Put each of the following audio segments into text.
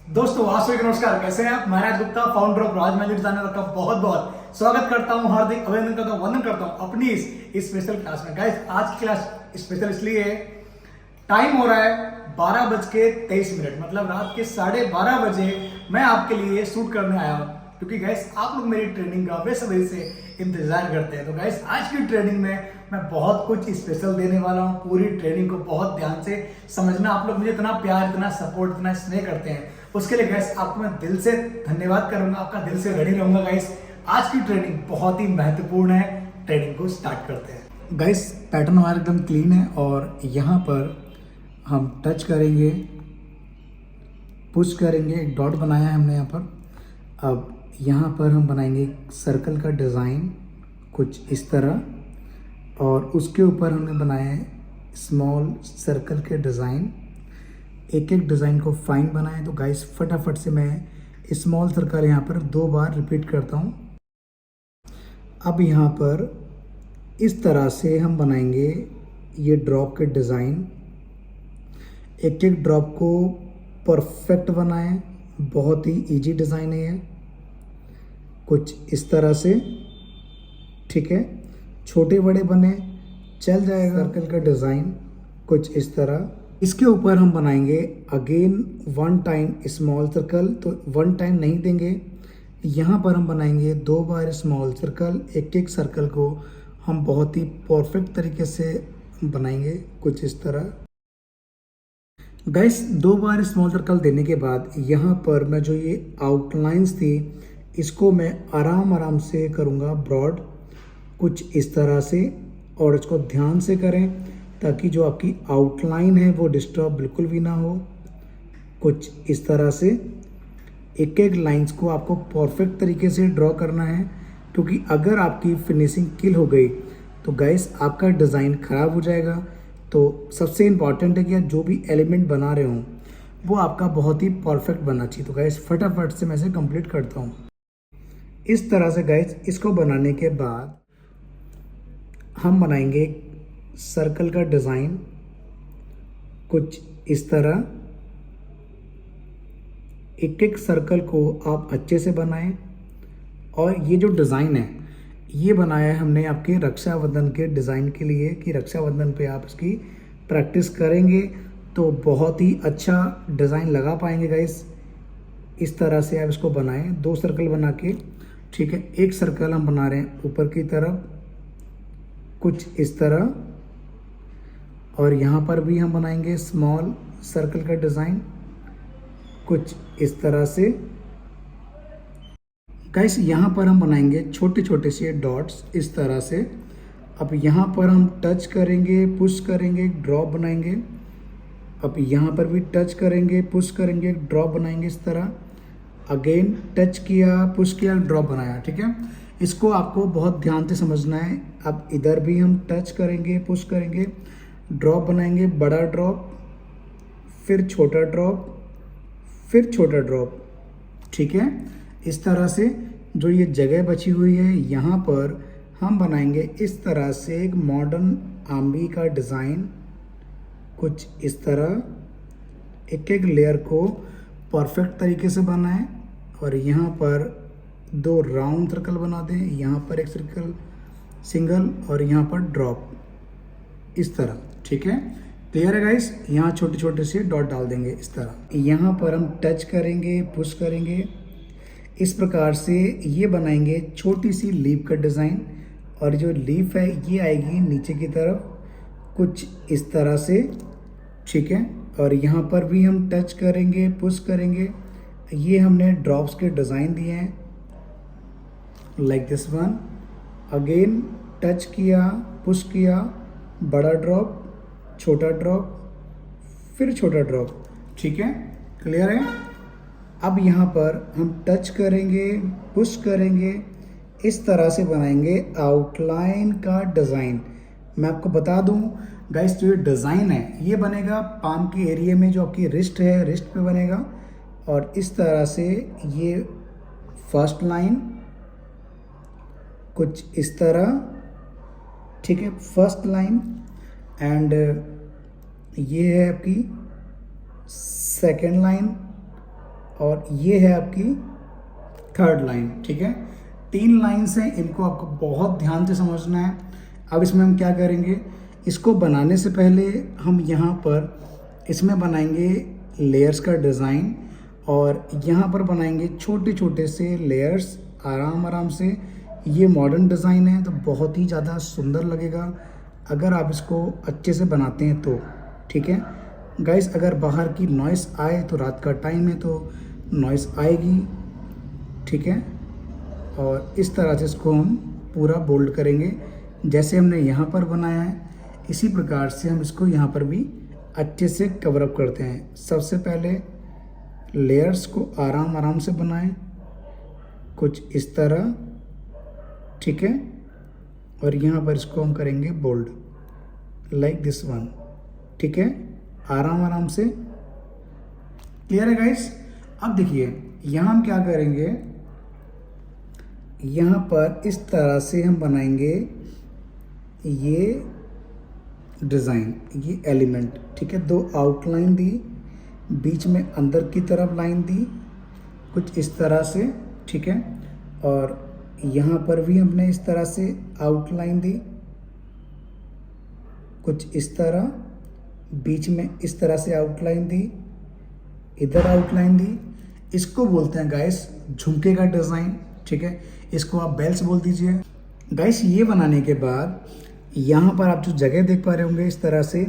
दोस्तों आप सभी को नमस्कार। कैसे हैं आप? Maharaj Gupta, founder of Raj Magic Designer का बहुत बहुत स्वागत करता हूं, हार्दिक अभिनंदन करता हूं, वंदन करता हूं अपनी इस स्पेशल क्लास में। गाइस आज की क्लास स्पेशल इसलिए है, टाइम हो रहा है 12:23, मतलब रात के 12:30 बजे मैं आपके लिए शूट करने आया हूं, क्योंकि गैस आप लोग मेरी ट्रेनिंग का बेसब्री से इंतजार करते हैं। तो गैस आज की ट्रेनिंग में मैं बहुत कुछ स्पेशल देने वाला हूं। पूरी ट्रेनिंग को बहुत ध्यान से समझना। आप लोग मुझे इतना प्यार, इतना सपोर्ट, इतना स्नेह करते हैं, उसके लिए गैस आपको मैं दिल से धन्यवाद करूंगा, आपका दिल से रेडी रहूंगा। गैस आज की ट्रेनिंग बहुत ही महत्वपूर्ण है। ट्रेनिंग को स्टार्ट करते हैं। गैस पैटर्न हमारा एकदम क्लीन है और यहाँ पर हम टच करेंगे, पुश करेंगे, एक डॉट बनाया है हमने यहाँ पर। अब यहाँ पर हम बनाएंगे सर्कल का डिज़ाइन कुछ इस तरह, और उसके ऊपर हमने बनाया है स्मॉल सर्कल के डिज़ाइन। एक एक डिज़ाइन को फाइन बनाएं। तो गाइस फटाफट से मैं स्मॉल सर्कल यहाँ पर 2 बार रिपीट करता हूँ। अब यहाँ पर इस तरह से हम बनाएंगे ये ड्रॉप के डिज़ाइन। एक एक ड्रॉप को परफेक्ट बनाएं। बहुत ही इजी डिज़ाइन है ये, कुछ इस तरह से, ठीक है। छोटे बड़े बने चल जाएगा। सर्कल का डिज़ाइन कुछ इस तरह। इसके ऊपर हम बनाएंगे अगेन 1 टाइम स्मॉल सर्कल। तो 1 टाइम नहीं देंगे, यहाँ पर हम बनाएंगे 2 बार स्मॉल सर्कल। एक एक सर्कल को हम बहुत ही परफेक्ट तरीके से बनाएंगे कुछ इस तरह। गाइस 2 बार स्मॉल सर्कल देने के बाद यहाँ पर मैं जो ये आउटलाइंस थी इसको मैं आराम आराम से करूँगा ब्रॉड कुछ इस तरह से। और इसको ध्यान से करें ताकि जो आपकी आउटलाइन है वो डिस्टर्ब बिल्कुल भी ना हो। कुछ इस तरह से एक एक लाइंस को आपको परफेक्ट तरीके से ड्रॉ करना है, क्योंकि अगर आपकी फिनिशिंग किल हो गई तो गाइस आपका डिज़ाइन ख़राब हो जाएगा। तो सबसे इम्पॉर्टेंट है कि जो भी एलिमेंट बना रहे हों वो आपका बहुत ही परफेक्ट बनना चाहिए। तो गाइस फटाफट से मैं इसे कंप्लीट करता हूँ। इस तरह से गाइस इसको बनाने के बाद हम बनाएंगे सर्कल का डिज़ाइन कुछ इस तरह। एक एक सर्कल को आप अच्छे से बनाएं। और ये जो डिज़ाइन है ये बनाया है हमने आपके रक्षाबंधन के डिज़ाइन के लिए, कि रक्षाबंधन पे आप इसकी प्रैक्टिस करेंगे तो बहुत ही अच्छा डिज़ाइन लगा पाएंगे गाइस। इस तरह से आप इसको बनाएं, 2 सर्कल बना के, ठीक है। एक सर्कल हम बना रहे हैं ऊपर की तरफ कुछ इस तरह, और यहाँ पर भी हम बनाएंगे स्मॉल सर्कल का डिज़ाइन कुछ इस तरह से। गाइस यहाँ पर हम बनाएंगे छोटे छोटे से डॉट्स इस तरह से। अब यहाँ पर हम टच करेंगे, पुश करेंगे, ड्रॉप बनाएंगे। अब यहाँ पर भी टच करेंगे, पुश करेंगे, ड्रॉप बनाएंगे इस तरह। अगेन टच किया, पुश किया, ड्रॉप बनाया, ठीक है। इसको आपको बहुत ध्यान से समझना है। अब इधर भी हम टच करेंगे, पुश करेंगे, ड्रॉप बनाएंगे, बड़ा ड्रॉप, फिर छोटा ड्रॉप, फिर छोटा ड्रॉप, ठीक है। इस तरह से जो ये जगह बची हुई है यहाँ पर हम बनाएंगे इस तरह से एक मॉडर्न आम्बी का डिज़ाइन कुछ इस तरह। एक एक लेयर को परफेक्ट तरीके से बनाएं और यहाँ पर 2 राउंड सर्कल बना दें। यहाँ पर एक सर्कल सिंगल और यहाँ पर ड्रॉप इस तरह, ठीक है। क्लियर है गाइस? यहाँ छोटे छोटे से डॉट डाल देंगे इस तरह। यहाँ पर हम टच करेंगे, पुश करेंगे, इस प्रकार से ये बनाएंगे छोटी सी लीफ का डिज़ाइन। और जो लीफ है ये आएगी नीचे की तरफ कुछ इस तरह से, ठीक है। और यहाँ पर भी हम टच करेंगे, पुश करेंगे। ये हमने ड्रॉप्स के डिज़ाइन दिए हैं like this one. Again touch किया, पुश किया, बड़ा ड्रॉप, छोटा ड्रॉप, फिर छोटा ड्रॉप, ठीक है। क्लियर है? अब यहाँ पर हम टच करेंगे, पुश करेंगे, इस तरह से बनाएंगे आउटलाइन का डिज़ाइन। मैं आपको बता दूं गाइस, जो ये डिज़ाइन है ये बनेगा पाम के एरिया में, जो आपकी रिस्ट है रिस्ट पे बनेगा। और इस तरह से ये फर्स्ट लाइन कुछ इस तरह, ठीक है, फर्स्ट लाइन। एंड ये है आपकी सेकेंड लाइन और ये है आपकी थर्ड लाइन, ठीक है। 3 लाइन्स हैं, इनको आपको बहुत ध्यान से समझना है। अब इसमें हम क्या करेंगे, इसको बनाने से पहले हम यहाँ पर इसमें बनाएंगे लेयर्स का डिज़ाइन, और यहाँ पर बनाएंगे छोटे छोटे से लेयर्स आराम आराम से। ये मॉडर्न डिज़ाइन है तो बहुत ही ज़्यादा सुंदर लगेगा अगर आप इसको अच्छे से बनाते हैं तो, ठीक है गाइस। अगर बाहर की नॉइस आए तो रात का टाइम है तो नॉइस आएगी, ठीक है। और इस तरह से इसको हम पूरा बोल्ड करेंगे, जैसे हमने यहाँ पर बनाया है इसी प्रकार से हम इसको यहाँ पर भी अच्छे से कवर अप करते हैं। सबसे पहले लेयर्स को आराम आराम से बनाएं, कुछ इस तरह, ठीक है। और यहाँ पर इसको हम करेंगे बोल्ड लाइक दिस वन, ठीक है, आराम आराम से। क्लियर है गाइस। अब देखिए यहाँ हम क्या करेंगे, यहाँ पर इस तरह से हम बनाएंगे ये डिज़ाइन, ये एलिमेंट, ठीक है। 2 आउटलाइन दी, बीच में अंदर की तरफ लाइन दी कुछ इस तरह से, ठीक है। और यहाँ पर भी हमने इस तरह से आउटलाइन दी कुछ इस तरह, बीच में इस तरह से आउटलाइन दी, इधर आउटलाइन दी। इसको बोलते हैं गाइस झुमके का डिज़ाइन, ठीक है। इसको आप बेल्स बोल दीजिए गाइस। ये बनाने के बाद यहाँ पर आप जो जगह देख पा रहे होंगे इस तरह से,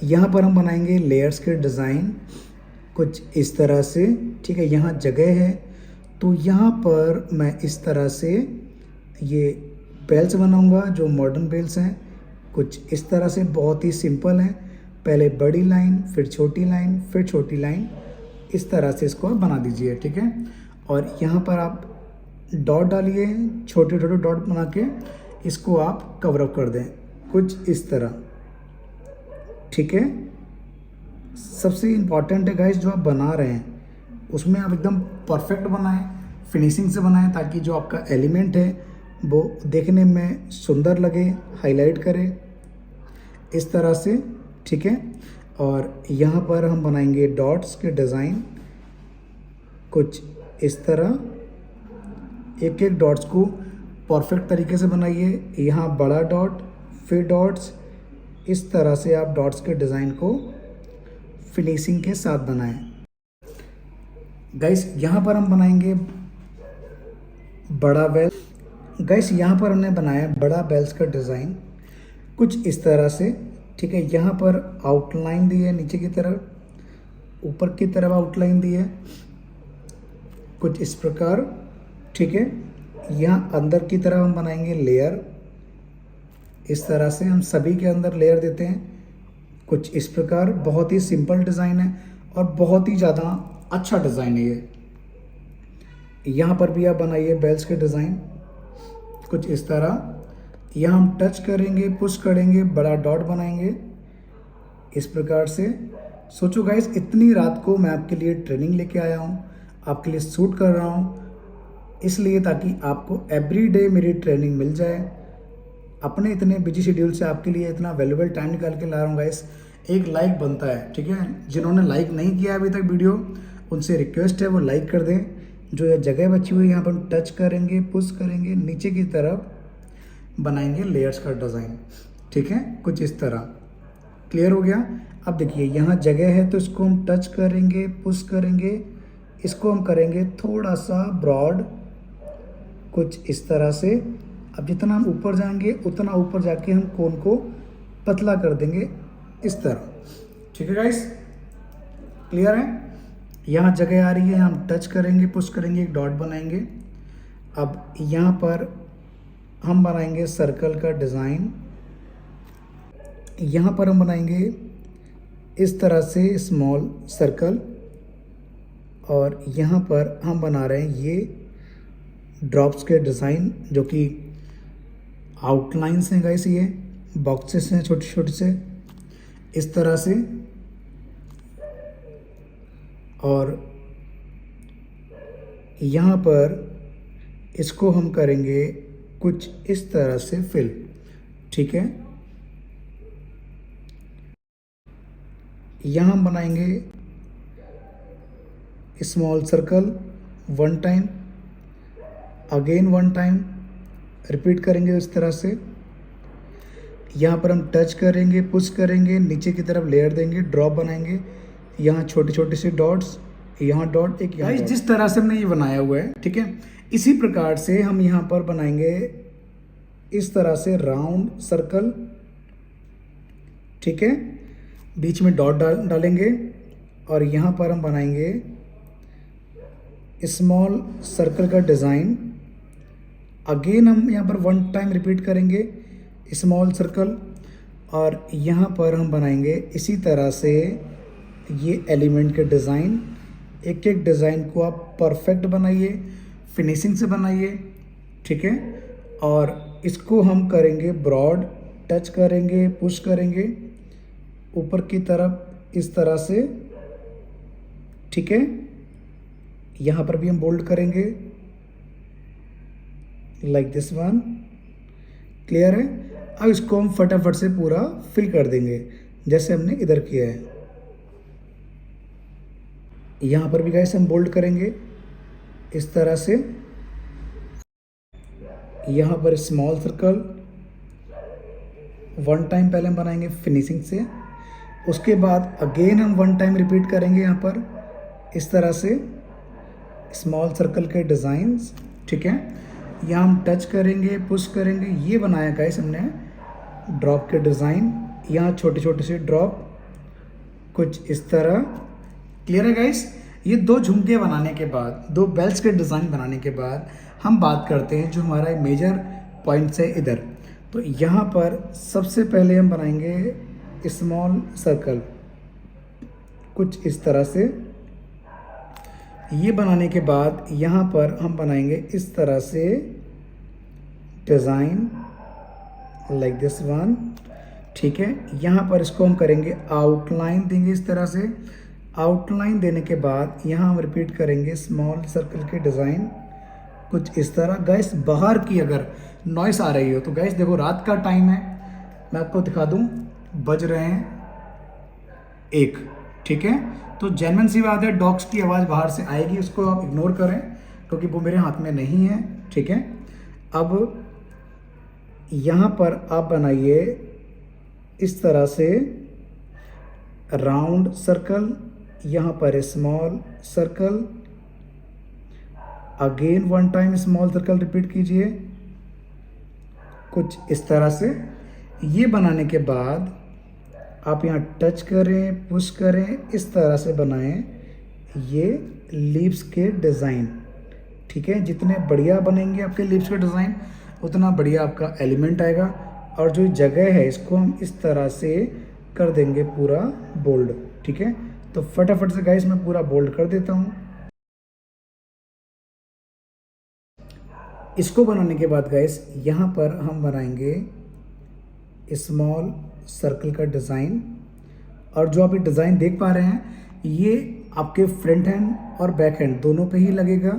यहाँ पर हम बनाएंगे लेयर्स के डिज़ाइन कुछ इस तरह से, ठीक है। यहाँ जगह है तो यहाँ पर मैं इस तरह से ये बेल्स बनाऊंगा जो मॉडर्न बेल्स हैं कुछ इस तरह से, बहुत ही सिंपल है। पहले बड़ी लाइन, फिर छोटी लाइन, फिर छोटी लाइन, इस तरह से इसको आप बना दीजिए, ठीक है। और यहाँ पर आप डॉट डालिए, छोटे छोटे डॉट बना के इसको आप कवर अप कर दें कुछ इस तरह, ठीक है। सबसे इम्पॉर्टेंट है गाइस जो आप बना रहे हैं उसमें आप एकदम परफेक्ट बनाएं, फिनिशिंग से बनाएं, ताकि जो आपका एलिमेंट है वो देखने में सुंदर लगे, हाईलाइट करे इस तरह से, ठीक है। और यहाँ पर हम बनाएंगे डॉट्स के डिज़ाइन कुछ इस तरह, एक एक डॉट्स को परफेक्ट तरीके से बनाइए। यहाँ बड़ा डॉट, फिर डॉट्स, इस तरह से आप डॉट्स के डिज़ाइन को फिनिशिंग के साथ बनाएं गाइस। यहाँ पर हम बनाएंगे बड़ा बेल। गाइस यहाँ पर हमने बनाया बड़ा बेल्स का डिज़ाइन कुछ इस तरह से, ठीक है। यहाँ पर आउटलाइन दी है नीचे की तरफ, ऊपर की तरफ आउटलाइन दी है कुछ इस प्रकार, ठीक है। यहाँ अंदर की तरफ हम बनाएंगे लेयर, इस तरह से हम सभी के अंदर लेयर देते हैं कुछ इस प्रकार। बहुत ही सिंपल डिज़ाइन है और बहुत ही ज़्यादा अच्छा डिज़ाइन है ये। यहाँ पर भी आप बनाइए बेल्स के डिज़ाइन कुछ इस तरह। यहाँ हम टच करेंगे, पुश करेंगे, बड़ा डॉट बनाएंगे इस प्रकार से। सोचो गाइस इतनी रात को मैं आपके लिए ट्रेनिंग लेके आया हूँ, आपके लिए शूट कर रहा हूँ, इसलिए ताकि आपको एवरीडे मेरी ट्रेनिंग मिल जाए। अपने इतने बिजी शेड्यूल से आपके लिए इतना वैल्यूबल टाइम निकाल के ला रहा हूँ गाइस। एक लाइक बनता है, ठीक है। जिन्होंने लाइक नहीं किया अभी तक वीडियो, उनसे रिक्वेस्ट है वो लाइक कर दें। जो ये जगह बची हुई है यहाँ पर हम टच करेंगे, पुश करेंगे, नीचे की तरफ बनाएंगे लेयर्स का डिज़ाइन, ठीक है, कुछ इस तरह। क्लियर हो गया। अब देखिए यहाँ जगह है तो इसको हम टच करेंगे, पुश करेंगे, इसको हम करेंगे थोड़ा सा ब्रॉड कुछ इस तरह से। अब जितना हम ऊपर जाएंगे उतना ऊपर जाके हम कोन को पतला कर देंगे इस तरह, ठीक है गाइस। क्लियर है। यहाँ जगह आ रही है, हम टच करेंगे, पुश करेंगे, एक डॉट बनाएंगे। अब यहाँ पर हम बनाएंगे सर्कल का डिज़ाइन। यहाँ पर हम बनाएंगे इस तरह से स्मॉल सर्कल, और यहाँ पर हम बना रहे हैं ये ड्रॉप्स के डिज़ाइन जो कि आउटलाइंस हैं गाइस, ये बॉक्सेस हैं छोटे छोटे से इस तरह से। और यहाँ पर इसको हम करेंगे कुछ इस तरह से फिल, ठीक है। यहाँ हम बनाएंगे small circle, one time, again one time, repeat करेंगे इस तरह से। यहाँ पर हम टच करेंगे, पुश करेंगे, नीचे की तरफ लेयर देंगे, ड्रॉप बनाएंगे, यहाँ छोटे छोटे से डॉट्स, यहाँ डॉट, एक यहाँ डॉट। जिस तरह से हमने ये बनाया हुआ है, ठीक है, इसी प्रकार से हम यहाँ पर बनाएंगे इस तरह से राउंड सर्कल, ठीक है, बीच में डॉट डालेंगे और यहाँ पर हम बनाएंगे स्मॉल सर्कल का डिज़ाइन। अगेन हम यहाँ पर वन टाइम रिपीट करेंगे स्मॉल सर्कल और यहाँ पर हम बनाएंगे इसी तरह से ये एलिमेंट के डिज़ाइन। एक एक डिज़ाइन को आप परफेक्ट बनाइए, फिनिशिंग से बनाइए, ठीक है। और इसको हम करेंगे ब्रॉड, टच करेंगे, पुश करेंगे ऊपर की तरफ इस तरह से, ठीक है। यहाँ पर भी हम बोल्ड करेंगे लाइक दिस वन, क्लियर है। अब इसको हम फटाफट से पूरा फिल कर देंगे जैसे हमने इधर किया है। यहाँ पर भी गाइस हम बोल्ड करेंगे इस तरह से। यहाँ पर स्मॉल सर्कल वन टाइम पहले हम बनाएंगे फिनिशिंग से, उसके बाद अगेन हम वन टाइम रिपीट करेंगे यहाँ पर इस तरह से स्मॉल सर्कल के डिज़ाइंस, ठीक है। यहाँ हम टच करेंगे, पुश करेंगे, ये बनाया गाइस हमने ड्रॉप के डिज़ाइन, यहाँ छोटे छोटे से ड्रॉप कुछ इस तरह, क्लियर है गाइस। ये दो झुमके बनाने के बाद, दो बेल्स के डिज़ाइन बनाने के बाद हम बात करते हैं जो हमारा मेजर पॉइंट्स है इधर। तो यहाँ पर सबसे पहले हम बनाएंगे स्मॉल सर्कल कुछ इस तरह से। ये बनाने के बाद यहाँ पर हम बनाएंगे इस तरह से डिज़ाइन लाइक दिस वन, ठीक है। यहाँ पर इसको हम करेंगे आउटलाइन देंगे इस तरह से। आउटलाइन देने के बाद यहाँ हम रिपीट करेंगे स्मॉल सर्कल के डिज़ाइन कुछ इस तरह। गैस बाहर की अगर नॉइस आ रही हो तो गैस देखो रात का टाइम है, मैं आपको दिखा दूँ, बज रहे हैं 1, ठीक है। तो जेन्युइन सी बात है, डॉग्स की आवाज़ बाहर से आएगी, उसको आप इग्नोर करें क्योंकि वो मेरे हाथ में नहीं है, ठीक है। अब यहाँ पर आप बनाइए इस तरह से राउंड सर्कल, यहाँ पर small circle, again one time small circle repeat कीजिए कुछ इस तरह से। ये बनाने के बाद आप यहाँ टच करें, पुश करें, इस तरह से बनाएं ये लीव्स के डिज़ाइन, ठीक है। जितने बढ़िया बनेंगे आपके लीव्स के डिज़ाइन उतना बढ़िया आपका एलिमेंट आएगा। और जो जगह है इसको हम इस तरह से कर देंगे पूरा बोल्ड, ठीक है। तो फटाफट से गाइस मैं पूरा बोल्ड कर देता हूँ। इसको बनाने के बाद गाइस यहाँ पर हम बनाएंगे स्मॉल सर्कल का डिज़ाइन। और जो आप ये डिज़ाइन देख पा रहे हैं ये आपके फ्रंट हैंड और बैक हैंड दोनों पे ही लगेगा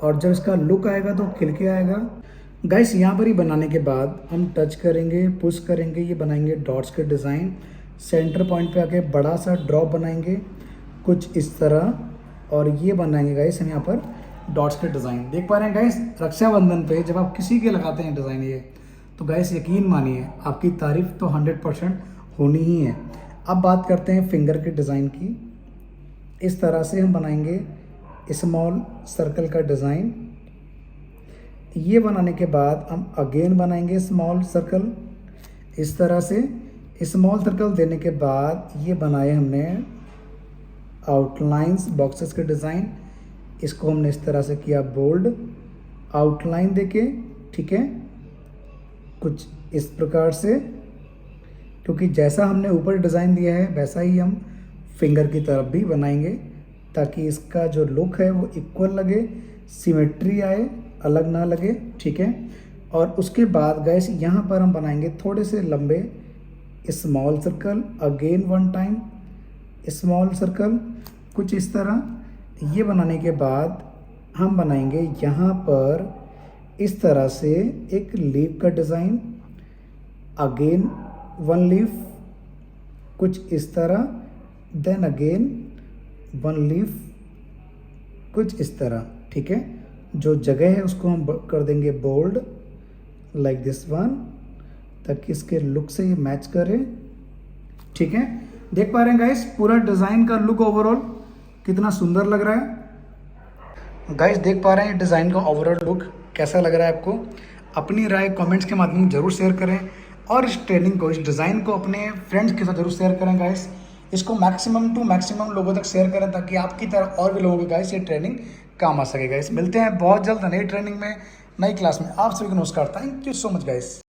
और जब इसका लुक आएगा तो खिल के आएगा। गाइस यहाँ पर ही बनाने के बाद हम टच करेंगे, पुश करेंगे, ये बनाएंगे डॉट्स के डिज़ाइन। सेंटर पॉइंट पे आके बड़ा सा ड्रॉप बनाएंगे कुछ इस तरह और ये बनाएंगे गाइस हम यहाँ पर डॉट्स के डिज़ाइन। देख पा रहे हैं गाइस, रक्षाबंधन पे जब आप किसी के लगाते हैं डिज़ाइन ये, तो गाइस यकीन मानिए आपकी तारीफ तो 100% होनी ही है। अब बात करते हैं फिंगर के डिज़ाइन की। इस तरह से हम बनाएंगे स्मॉल सर्कल का डिज़ाइन। ये बनाने के बाद हम अगेन बनाएंगे स्मॉल सर्कल इस तरह से। स्मॉल सर्कल देने के बाद ये बनाए हमने आउटलाइंस बॉक्सेस के डिज़ाइन। इसको हमने इस तरह से किया बोल्ड, आउटलाइन देके, ठीक है, कुछ इस प्रकार से। क्योंकि जैसा हमने ऊपर डिज़ाइन दिया है वैसा ही हम फिंगर की तरफ भी बनाएंगे ताकि इसका जो लुक है वो इक्वल लगे, सिमेट्री आए, अलग ना लगे, ठीक है। और उसके बाद गाइस यहाँ पर हम बनाएंगे थोड़े से लंबे small circle, again one time small circle कुछ इस तरह। ये बनाने के बाद हम बनाएंगे यहाँ पर इस तरह से एक लीफ का डिज़ाइन, अगेन वन लीफ कुछ इस तरह, देन अगेन वन लीफ कुछ इस तरह, ठीक है। जो जगह है उसको हम कर देंगे बोल्ड लाइक दिस वन, ताकि इसके लुक से ये मैच करे, ठीक है। देख पा रहे हैं गाइस पूरा डिज़ाइन का लुक ओवरऑल कितना सुंदर लग रहा है। गाइस देख पा रहे हैं डिज़ाइन का ओवरऑल लुक कैसा लग रहा है आपको। अपनी राय कमेंट्स के माध्यम से जरूर शेयर करें और इस ट्रेनिंग को, इस डिज़ाइन को अपने फ्रेंड्स के साथ जरूर शेयर करें गाइस। इसको मैक्सिमम टू मैक्सिमम लोगों तक शेयर करें ताकि आपकी तरह और भी लोगों को गाइस ये ट्रेनिंग काम आ सके गाइस। मिलते हैं बहुत जल्द नई ट्रेनिंग में, नई क्लास में। आप सभी को नमस्कार, thank you so much guys.